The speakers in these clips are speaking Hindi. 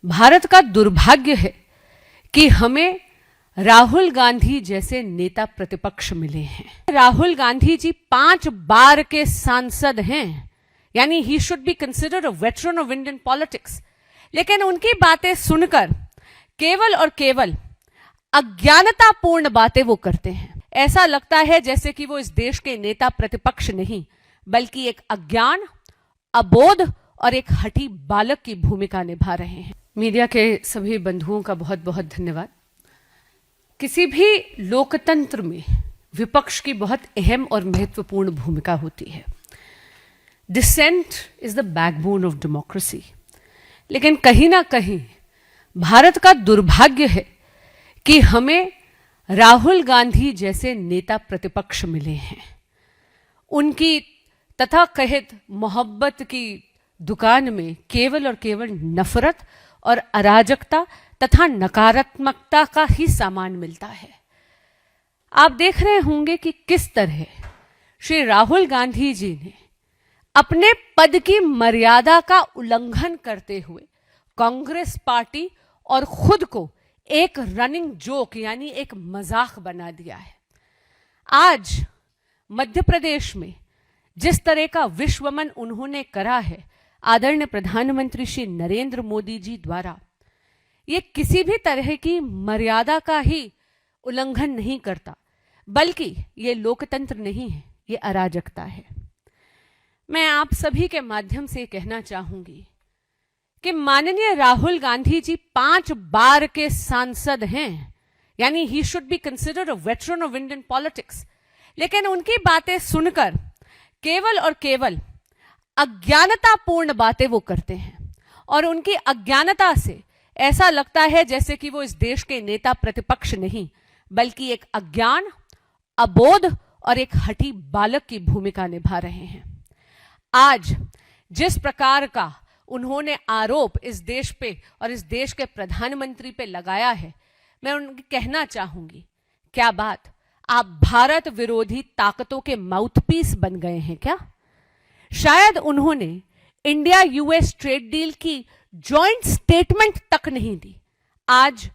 भारत का दुर्भाग्य है कि हमें राहुल गांधी जैसे नेता प्रतिपक्ष मिले हैं। राहुल गांधी जी 5 बार के सांसद हैं, यानी he should be considered a veteran of Indian politics. लेकिन उनकी बातें सुनकर केवल और केवल अज्ञानतापूर्ण बातें वो करते हैं। ऐसा लगता है जैसे कि वो इस देश के नेता प्रतिपक्ष नहीं, बल्कि एक अज्ञान, अबोध और एक हठी बालक की भूमिका निभा रहे हैं। मीडिया के सभी बंधुओं का बहुत बहुत धन्यवाद। किसी भी लोकतंत्र में विपक्ष की बहुत अहम और महत्वपूर्ण भूमिका होती है। Dissent is the backbone of democracy. लेकिन कहीं ना कहीं भारत का दुर्भाग्य है कि हमें राहुल गांधी जैसे नेता प्रतिपक्ष मिले हैं। उनकी तथाकथित मोहब्बत की दुकान में केवल और केवल नफरत और अराजकता तथा नकारात्मकता का ही सामान मिलता है। आप देख रहे होंगे कि किस तरह श्री राहुल गांधी जी ने अपने पद की मर्यादा का उल्लंघन करते हुए कांग्रेस पार्टी और खुद को एक रनिंग जोक यानी एक मजाक बना दिया है। आज मध्य प्रदेश में जिस तरह का विश्वमन उन्होंने करा है आदरणीय प्रधानमंत्री श्री नरेंद्र मोदी जी द्वारा, ये किसी भी तरह की मर्यादा का ही उल्लंघन नहीं करता, बल्कि ये लोकतंत्र नहीं है, ये अराजकता है। मैं आप सभी के माध्यम से कहना चाहूंगी कि माननीय राहुल गांधी जी 5 बार के सांसद हैं, यानी he should be considered a veteran of Indian politics. लेकिन उनकी बातें सुनकर केवल और केवल अज्ञानतापूर्ण बातें वो करते हैं, और उनकी अज्ञानता से ऐसा लगता है जैसे कि वो इस देश के नेता प्रतिपक्ष नहीं, बल्कि एक अज्ञान, अबोध और एक हठी बालक की भूमिका निभा रहे हैं। आज जिस प्रकार का उन्होंने आरोप इस देश पे और इस देश के प्रधानमंत्री पे लगाया है, मैं उनकी कहना चाहूंगी, क्या बात आप भारत विरोधी ताकतों के माउथपीस बन गए हैं क्या? शायद उन्होंने इंडिया यूएस ट्रेड डील की जॉइंट स्टेटमेंट तक नहीं दी। आज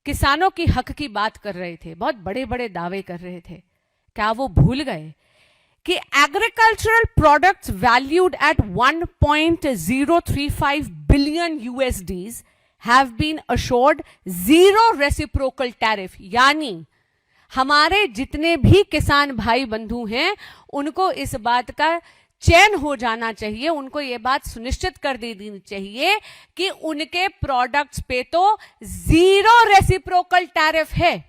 किसानों की हक की बात कर रहे थे, बहुत बड़े बड़े दावे कर रहे थे। क्या वो भूल गए कि agricultural products valued at 1.035 billion USDs have been assured zero reciprocal tariff, यानी हमारे जितने भी किसान भाई बंधु हैं उनको इस बात का चैन हो जाना चाहिए, उनको ये बात सुनिश्चित कर देनी चाहिए कि उनके प्रोडक्ट्स पे तो जीरो रेसिप्रोकल टैरिफ है।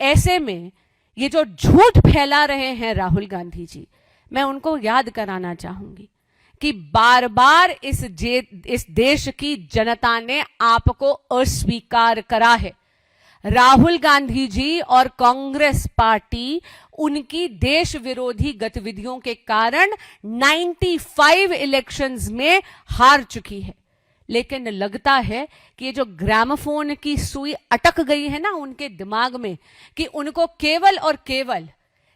ऐसे में ये जो झूठ फैला रहे हैं राहुल गांधी जी, मैं उनको याद कराना चाहूंगी कि बार बार इस देश की जनता ने आपको अस्वीकार करा है। राहुल गांधी जी और कांग्रेस पार्टी उनकी देश विरोधी गतिविधियों के कारण 95 इलेक्शंस में हार चुकी है। लेकिन लगता है कि ये जो ग्रामोफोन की सुई अटक गई है ना उनके दिमाग में, कि उनको केवल और केवल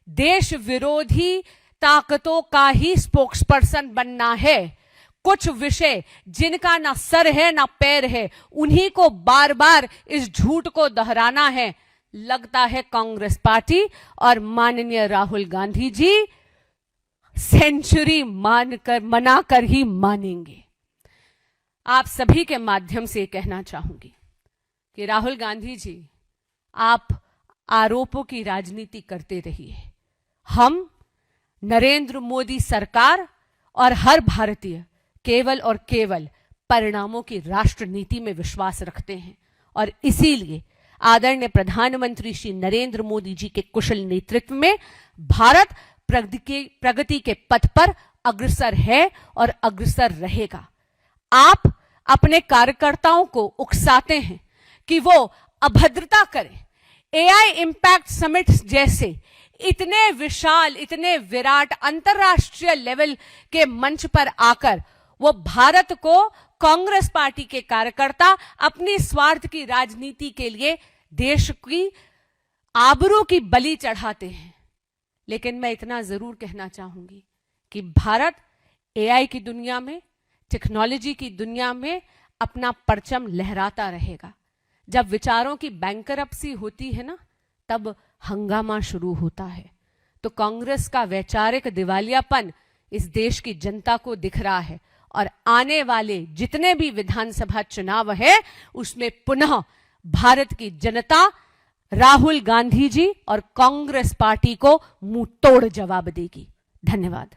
देश विरोधी ताकतों का ही स्पोक्सपर्सन बनना है। कुछ विषय जिनका ना सर है ना पैर है, उन्हीं को बार बार इस झूठ को दोहराना है। लगता है कांग्रेस पार्टी और माननीय राहुल गांधी जी सेंचुरी मनाकर ही मानेंगे। आप सभी के माध्यम से कहना चाहूंगी कि राहुल गांधी जी, आप आरोपों की राजनीति करते रहिए। हम नरेंद्र मोदी सरकार और हर भारतीय केवल और केवल परिणामों की राष्ट्र नीति में विश्वास रखते हैं, और इसीलिए आदरणीय प्रधानमंत्री श्री नरेंद्र मोदी जी के कुशल नेतृत्व में भारत प्रगति के पथ पर अग्रसर है और अग्रसर रहेगा। आप अपने कार्यकर्ताओं को उकसाते हैं कि वो अभद्रता करें। एआई इंपैक्ट समिट जैसे इतने विशाल, इतने विराट अंतरराष्ट्रीय लेवल के मंच पर आकर वो भारत को कांग्रेस पार्टी के कार्यकर्ता अपनी स्वार्थ की राजनीति के लिए देश की आबरू की बलि चढ़ाते हैं। लेकिन मैं इतना जरूर कहना चाहूंगी कि भारत एआई की दुनिया में, टेक्नोलॉजी की दुनिया में अपना परचम लहराता रहेगा। जब विचारों की बैंकरप्सी होती है ना, तब हंगामा शुरू होता है। तो कांग्रेस का वैचारिक दिवालियापन इस देश की जनता को दिख रहा है और आने वाले जितने भी विधानसभा चुनाव है उसमें पुनः भारत की जनता राहुल गांधी जी और कांग्रेस पार्टी को मुंह तोड़ जवाब देगी। धन्यवाद।